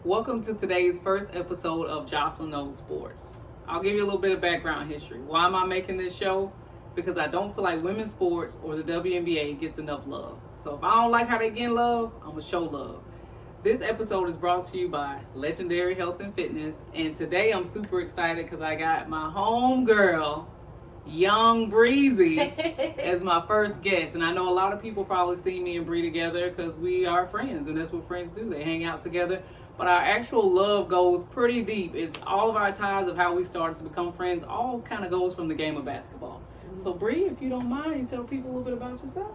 Welcome to today's first episode of Jocelyn Knows Sports. I'll give you a little bit of background history. Why am I making this show? Because I don't feel like women's sports or the WNBA gets enough love. So if I don't like how they get love, I'm going to show love. This episode is brought to you by Legendary Health and Fitness. And today I'm super excited because I got my home girl, Young Breezy, as my first guest. And I know a lot of people probably see me and Bree together because we are friends, and that's what friends do. They hang out together. But our actual love goes pretty deep. It's all of our ties of how we started to become friends all kind of goes from the game of basketball. So Bree, if you don't mind, you tell people a little bit about yourself.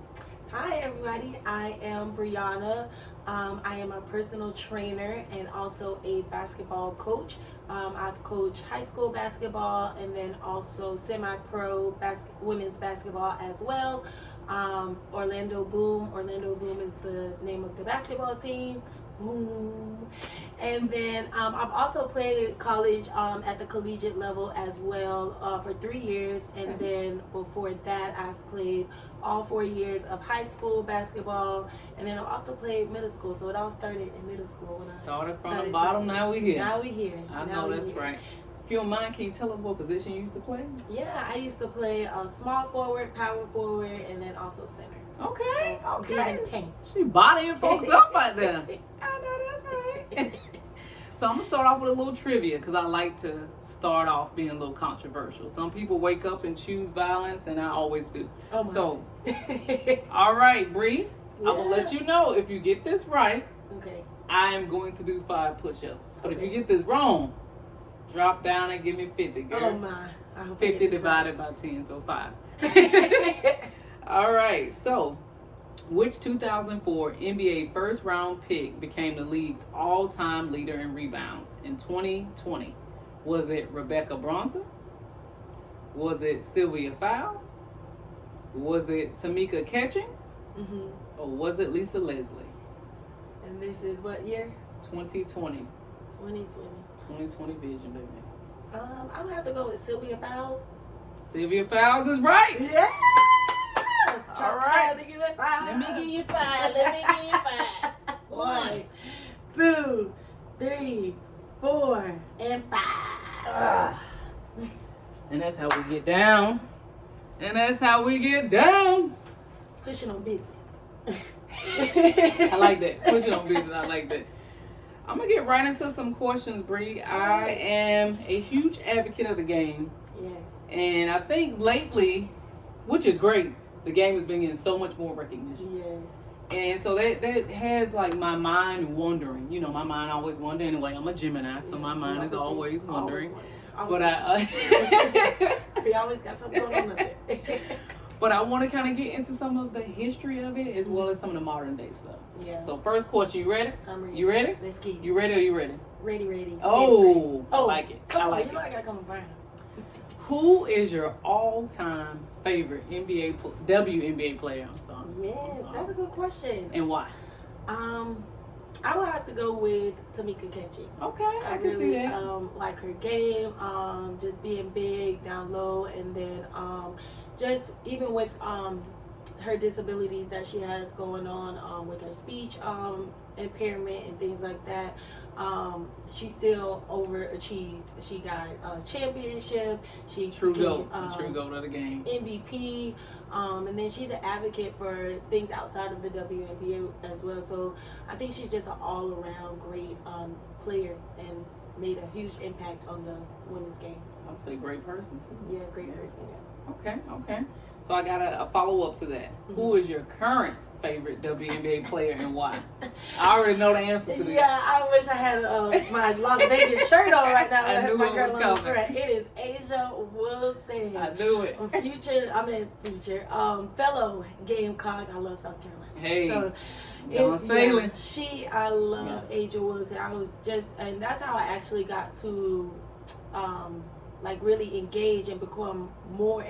Hi everybody, I am Bryanna. I am a personal trainer and also a basketball coach. I've coached high school basketball and then also semi-pro women's basketball as well. Orlando Boom is the name of the basketball team. Boom. And then I've also played college at the collegiate level as well for 3 years, and then before that I've played all 4 years of high school basketball, and then I've also played middle school. So it all started in middle school. When started from the bottom, now we're here. Now we're here. I know that's right. If you don't mind, can you tell us what position you used to play? Yeah, I used to play small forward, power forward, and then also center. Okay, so, okay. She bodying folks up right there. I know that's right. So I'm gonna start off with a little trivia because I like to start off being a little controversial. Some people wake up and choose violence, and I always do. Oh my. So, all right, Bree, yeah. I will let you know if you get this right. Okay. I am going to do 5 push-ups, but if you get this wrong, drop down and give me 50, girl. Oh my. 50 divided by 10, so 5. All right, so which 2004 NBA first round pick became the league's all-time leader in rebounds in 2020? Was it Rebecca Bronson? Was it Sylvia Fowles? Was it Tamika Catchings? Mm-hmm. Or was it Lisa Leslie? And this is what year? 2020. 2020 vision, baby. I would have to go with Sylvia Fowles. Sylvia Fowles is right. Yeah. All right. Let me give you 5. Let me give you 5. 1, 2, 3, 4, and 5. And that's how we get down. Pushing on business. I like that. Pushing on business. I like that. I'm going to get right into some questions, Bree. I am a huge advocate of the game. Yes. And I think lately, which is great, the game has been getting so much more recognition. Yes. And so that has like my mind wondering. You know, my mind always wonders anyway. I'm a Gemini, so my mind is always wondering. But we always got something going on up there. But I want to kind of get into some of the history of it as well as some of the modern day stuff. Yeah. So first question, you ready? I'm ready. You ready? Let's get it. You ready or you ready? Ready. Oh, I like it. I like it. You know I gotta come around. Who is your all-time favorite WNBA player? I'm sorry. Yes, that's a good question. And why? I would have to go with Tamika Catchings. Okay, I can really, see that. Like her game, just being big down low, and then just even with her disabilities that she has going on with her speech impairment and things like that. She still overachieved. She got a championship. She true goat of the game. MVP. And then she's an advocate for things outside of the WNBA as well. So I think she's just an all-around great player and made a huge impact on the women's game. I would say great person too. Yeah, great person. Yeah. Okay. So I got a follow-up to that. Mm-hmm. Who is your current favorite WNBA player and why? I already know the answer to this. Yeah, I wish I had my Las Vegas shirt on right now. I knew my it was coming. It is Asia Wilson. I knew it. Fellow Gamecock. I love South Carolina. Hey, so, I love Asia Wilson. I was and that's how I actually got to really engage and become more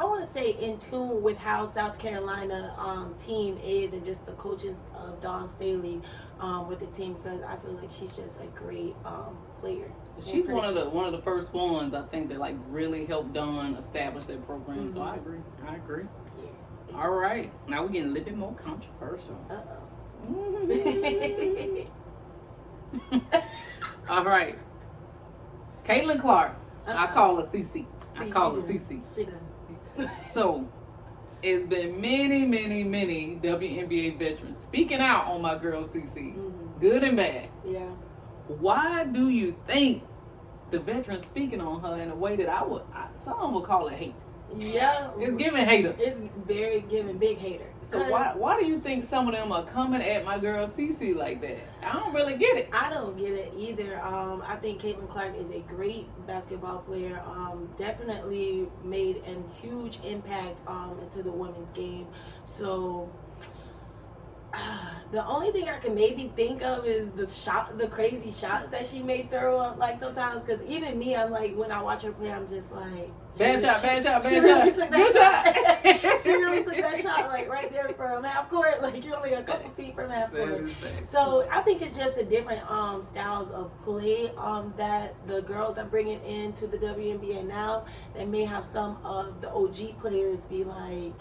I want to say in tune with how South Carolina team is and just the coaches of Dawn Staley with the team, because I feel like she's just a great player. She's one of the first ones I think that really helped Dawn establish that program. Mm-hmm. So I agree. Yeah. All right, now we're getting a little bit more controversial. All right. Caitlin Clark. I call her CC. I call her CC. She done. So, it's been many WNBA veterans speaking out on my girl CC. Good and bad. Yeah. Why do you think the veterans speaking on her in a way that some would call it hate? Yeah. It's giving hater. It's very giving big hater. So why do you think some of them are coming at my girl CC like that? I don't really get it. I don't get it either. I think Caitlin Clark is a great basketball player. Definitely made a huge impact into the women's game. So the only thing I can maybe think of is the crazy shots that she may throw up, like sometimes. Because even me, I'm like, when I watch her play, I'm just like, bad shot. She really took that shot. She really took that shot, like right there from half court. Like you're only a couple feet from half court. So I think it's just the different styles of play that the girls are bringing into the WNBA now. That may have some of the OG players be like,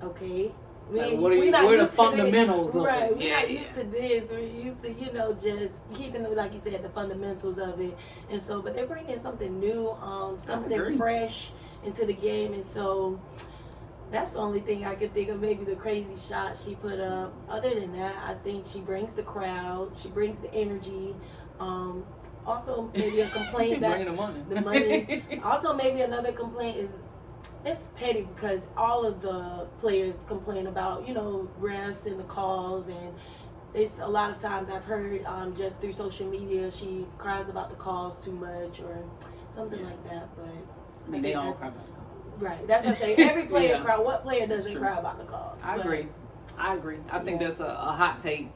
okay. What are the fundamentals of right, it? We're not used to this. We're used to, just keeping, like you said, the fundamentals of it. And so, but they're bringing something new, something fresh into the game. And so, that's the only thing I could think of, maybe the crazy shot she put up. Other than that, I think she brings the crowd. She brings the energy. Also, maybe a complaint that the money. Also, maybe another complaint is, it's petty because all of the players complain about, refs and the calls, and it's a lot of times I've heard just through social media she cries about the calls too much or something like that. But I mean, they all cry about the calls. Right, that's what I say. Every player cry. What player doesn't cry about the calls? I agree. I think that's a hot take.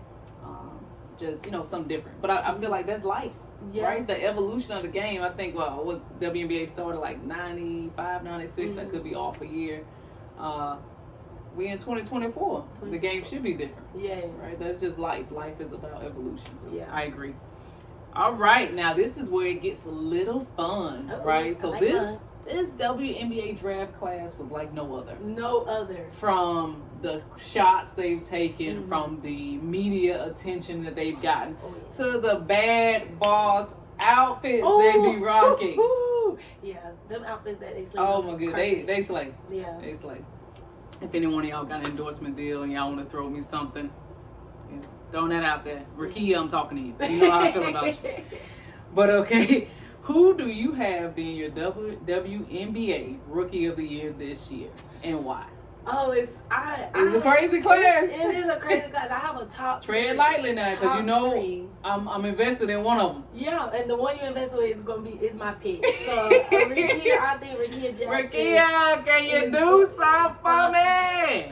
Just something different. But I feel like that's life. Yeah. Right, the evolution of the game. I think WNBA started like 95, 96. I could be off a year. We in 2024. The game should be different. Yeah. Right. That's just life. Life is about evolution. So yeah, I agree. All right, now this is where it gets a little fun, right? So this WNBA draft class was like no other. No other. From the shots they've taken, from the media attention that they've gotten, to the bad boss outfits they be rocking. Yeah, them outfits that they slay. Oh my god, they slay. Yeah, they slay. If any one of y'all got an endorsement deal and y'all want to throw me something, throwing that out there. Rakia, I'm talking to you. You know how I feel about you. But okay. Who do you have being your WNBA Rookie of the Year this year, and why? Oh, it's a crazy class. It is a crazy class. I have a top. Tread lightly now, because I'm invested in one of them. Yeah, and the one you invested in is my pick. So Rakia, I think Rakia Jackson. Rakia, can you do something for me?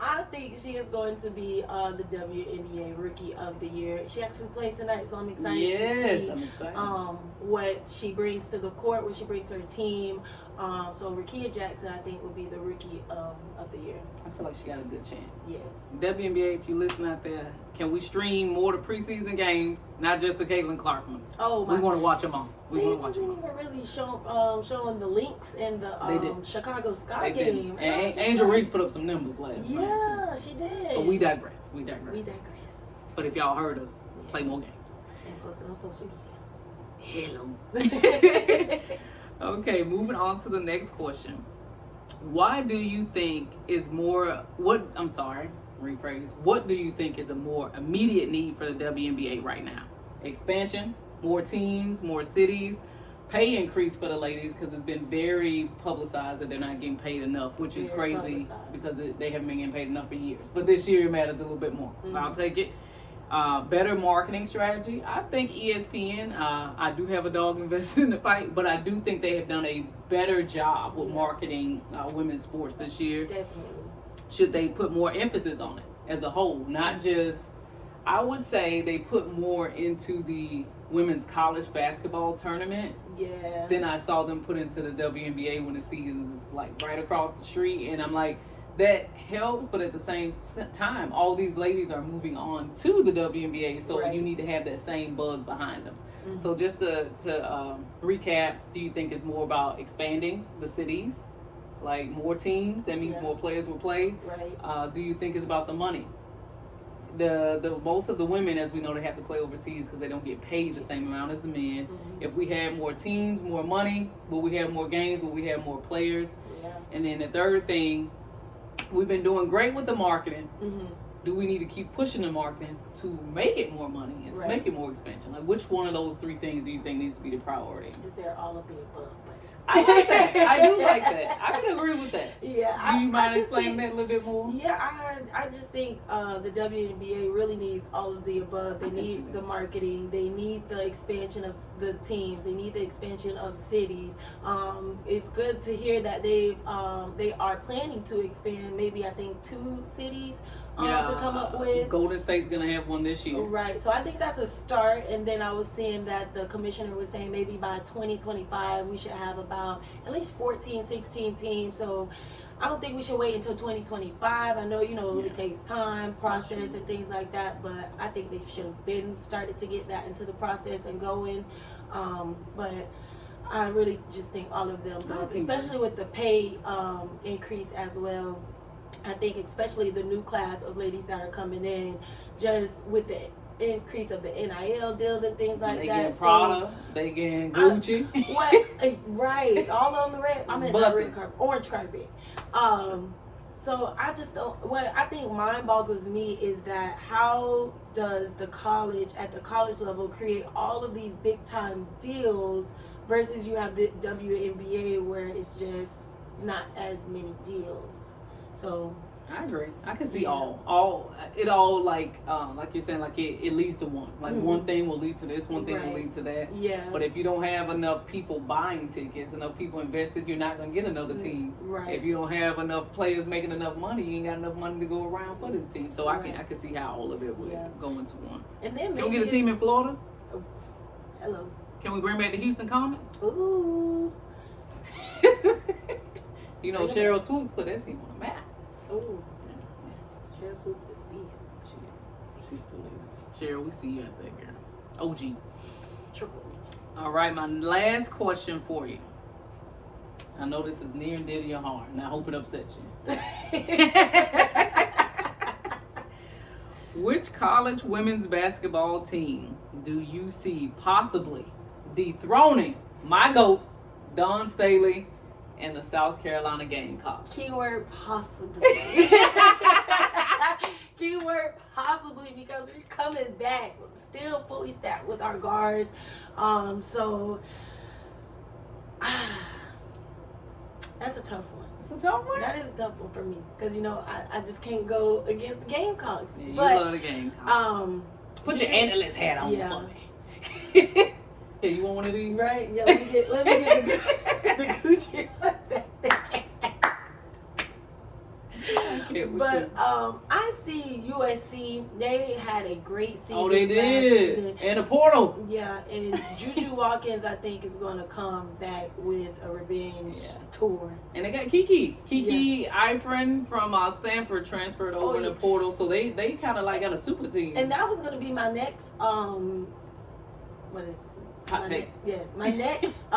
I think she is going to be the WNBA Rookie of the Year. She actually plays tonight, so I'm excited to see I'm excited. What she brings to the court, what she brings to her team. So Rakia Jackson, I think, will be the Rookie of the Year. I feel like she got a good chance. Yeah. So WNBA, if you listen out there, can we stream more of the preseason games, not just the Caitlin Clark ones? Oh, we want to watch them all. They didn't even really showing the links in the Chicago Sky game. And Angel Reese put up some numbers last night. Yeah, she did. But we digress. But if y'all heard us, play more games. And post it on social media. Hello. Okay, moving on to the next question. What do you think is a more immediate need for the WNBA right now? Expansion, more teams, more cities, pay increase for the ladies, because it's been very publicized that they're not getting paid enough, which is crazy because they haven't been getting paid enough for years. But this year it matters a little bit more. I'll take it. Better marketing strategy. I think ESPN, I do have a dog invested in the fight, but I do think they have done a better job with marketing women's sports this year. Definitely. Should they put more emphasis on it as a whole? Not just, I would say they put more into the women's college basketball tournament than I saw them put into the WNBA when the season is like right across the street. And I'm like, that helps, but at the same time, all these ladies are moving on to the WNBA, so you need to have that same buzz behind them. So just to recap, do you think it's more about expanding the cities, like more teams? That means more players will play. Right. Do you think it's about the money? the most of the women, as we know, they have to play overseas because they don't get paid the same amount as the men. Mm-hmm. If we had more teams, more money, will we have more games? Will we have more players? Yeah. And then the third thing, we've been doing great with the marketing. Mm-hmm. Do we need to keep pushing the marketing to make it more money and to make it more expansion? Like, which one of those three things do you think needs to be the priority? Is there all of the above? I like that. I do like that. I can agree with that. Yeah. Do you mind explaining that a little bit more? Yeah, I just think the WNBA really needs all of the above. They need the marketing. They need the expansion of the teams. They need the expansion of cities. It's good to hear that they are planning to expand. Maybe I think 2 cities. To come up with. Golden State's gonna have one this year. Right. So I think that's a start. And then I was seeing that the commissioner was saying maybe by 2025 we should have about at least 14, 16 teams. So I don't think we should wait until 2025. I know, it takes time, process, and things like that. But I think they should have been started to get that into the process and going. But I really just think all of them, especially with the pay increase as well. I think especially the new class of ladies that are coming in, just with the increase of the NIL deals and things like that. They getting Prada, they getting Gucci. Right, all on the red. I'm in the red carpet, orange carpet. So I just don't. What I think mind boggles me is that how does the college at the college level create all of these big time deals versus you have the WNBA where it's just not as many deals. So I agree. I can see all like you're saying, like it leads to one. Like one thing will lead to this, one thing will lead to that. Yeah. But if you don't have enough people buying tickets, enough people invested, you're not gonna get another team. Right. If you don't have enough players making enough money, you ain't got enough money to go around for this team. So I can see how all of it would go into one. And then can we get a team in Florida? Oh, hello. Can we bring back the Houston Comets? Ooh. Cheryl Swoops put that team on the map. Oh, Cheryl Swoops is beast. She's still there. Cheryl, we see you out there, girl. OG. Triple H. All right, my last question for you. I know this is near and dear to your heart, and I hope it upsets you. Which college women's basketball team do you see possibly dethroning my GOAT, Dawn Staley, and the South Carolina Gamecocks? Keyword possibly. Keyword possibly, because we're coming back still fully stacked with our guards. So that's a tough one. It's a tough one? That is a tough one for me because I just can't go against the Gamecocks. Yeah, you love the Gamecocks. Put your analyst hat on for me. Yeah, you want one of these? Right. Yeah. Let me get the Gucci. But I see USC. They had a great season. Oh, they did. And a portal. Yeah, and Juju Watkins, I think, is going to come back with a revenge tour. And they got Kiki Ifrin from Stanford transferred over in the portal, so they kind of like got a super team. And that was going to be my next what is it? Hot take. Yes, my next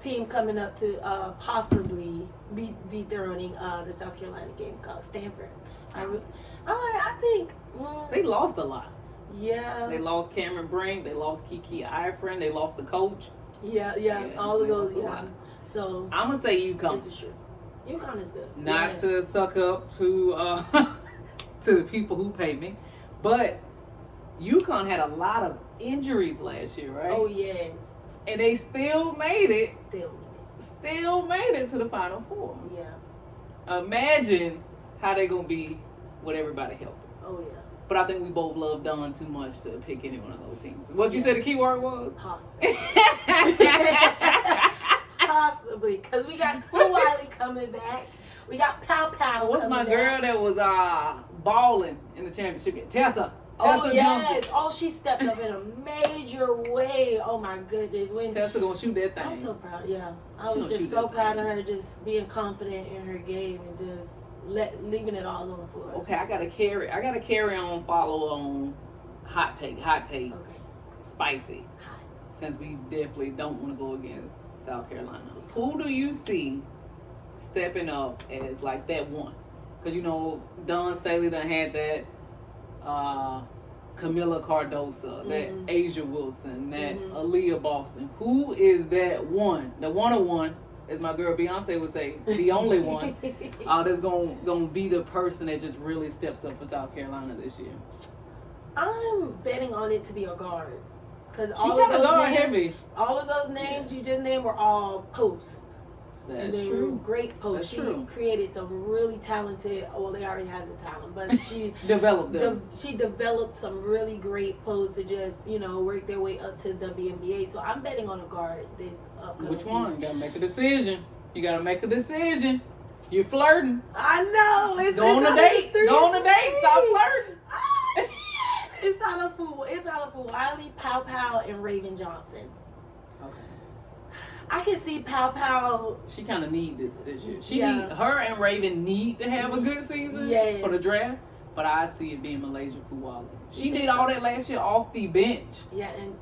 team coming up to possibly be dethroning the South Carolina Gamecocks, Stanford. I think they lost a lot. Yeah. They lost Cameron Brink. They lost Kiki Ifrin. They lost the coach. Yeah. All of those. Yeah. So I'm gonna say UConn. This is true. UConn is good. Not to suck up to to the people who pay me, but UConn had a lot of injuries last year, right? Oh, yes. And they still made it. Still made it to the Final Four. Yeah. Imagine how they going to be with everybody healthy. Oh, yeah. But I think we both love Dawn too much to pick any one of those teams. What you said the key word was? Possibly. Possibly. Because we got Cool Wiley coming back. We got Pow Pow. What's my girl that was balling in the championship game? Tessa. Oh, yes. Oh, she stepped up in a major way. Oh, my goodness. Tessa gonna shoot that thing. I'm so proud. Yeah. I was just so proud of her just being confident in her game and just leaving it all on the floor. Okay, I gotta carry on, follow on hot take. Okay. Spicy. Hot. Since we definitely don't want to go against South Carolina. Who do you see stepping up as like that one? Because Dawn Staley done had that Camilla Cardosa, that Asia Wilson, that Mm-hmm. Aaliyah Boston. Who is that one? The 101, as my girl Beyonce would say, the only one that's gonna be the person that just really steps up for South Carolina this year. I'm betting on it to be a guard. Because She got a guard heavy. all of those names you just named were all posts. That's and they true. were great posts. That's She true. created some really talented, well, they already had the talent, but she Developed them. she developed some really great posts to just, work their way up to the WNBA. So I'm betting on a guard this upcoming Which one? season. You gotta make a decision. You gotta make a decision. You're flirting. I know. Go on a date. Go on a date. Stop flirting. It's all a fool. It's all a fool. Wiley, Pow Pow, and Raven Johnson. Okay. I can see Pow Pow. She kind of need this year. Yeah. Her and Raven need to have a good season for the draft. But I see it being Malaysia Fuwale. She did all that last year off the bench. Yeah, and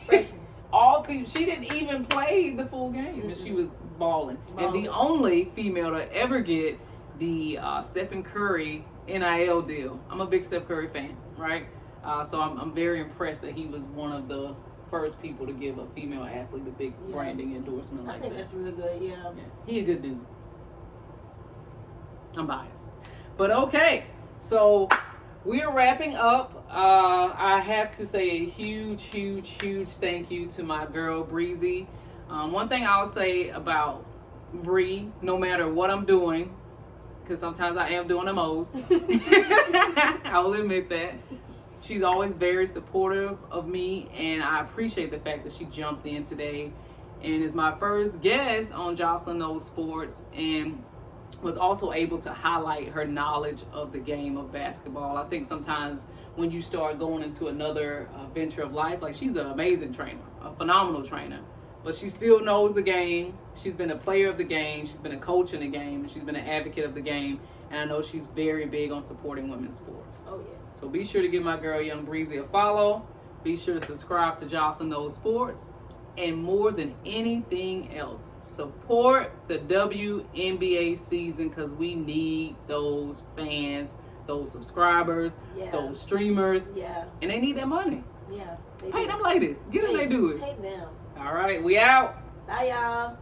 freshman. She didn't even play the full game, and she was balling. And the only female to ever get the Stephen Curry NIL deal. I'm a big Steph Curry fan, right? So I'm very impressed that he was one of the first people to give a female athlete a big branding endorsement like that. I think that's really good, yeah. He a good dude. I'm biased. But okay, so we are wrapping up. I have to say a huge thank you to my girl, Breezy. One thing I'll say about Bree, no matter what I'm doing, because sometimes I am doing the most, I will admit that. She's always very supportive of me, and I appreciate the fact that she jumped in today and is my first guest on Jocelyn Knows Sports, and was also able to highlight her knowledge of the game of basketball. I think sometimes when you start going into another venture of life, like, she's an amazing trainer, a phenomenal trainer, but she still knows the game. She's been a player of the game, she's been a coach in the game, and she's been an advocate of the game. And I know she's very big on supporting women's sports. Oh, yeah. So be sure to give my girl, Young Breezy, a follow. Be sure to subscribe to Jocelyn Knows Sports. And more than anything else, support the WNBA season, because we need those fans, those subscribers, those streamers. Yeah. And they need that money. Yeah. Pay them ladies. Get them, they do it. Pay them. All right, we out. Bye, y'all.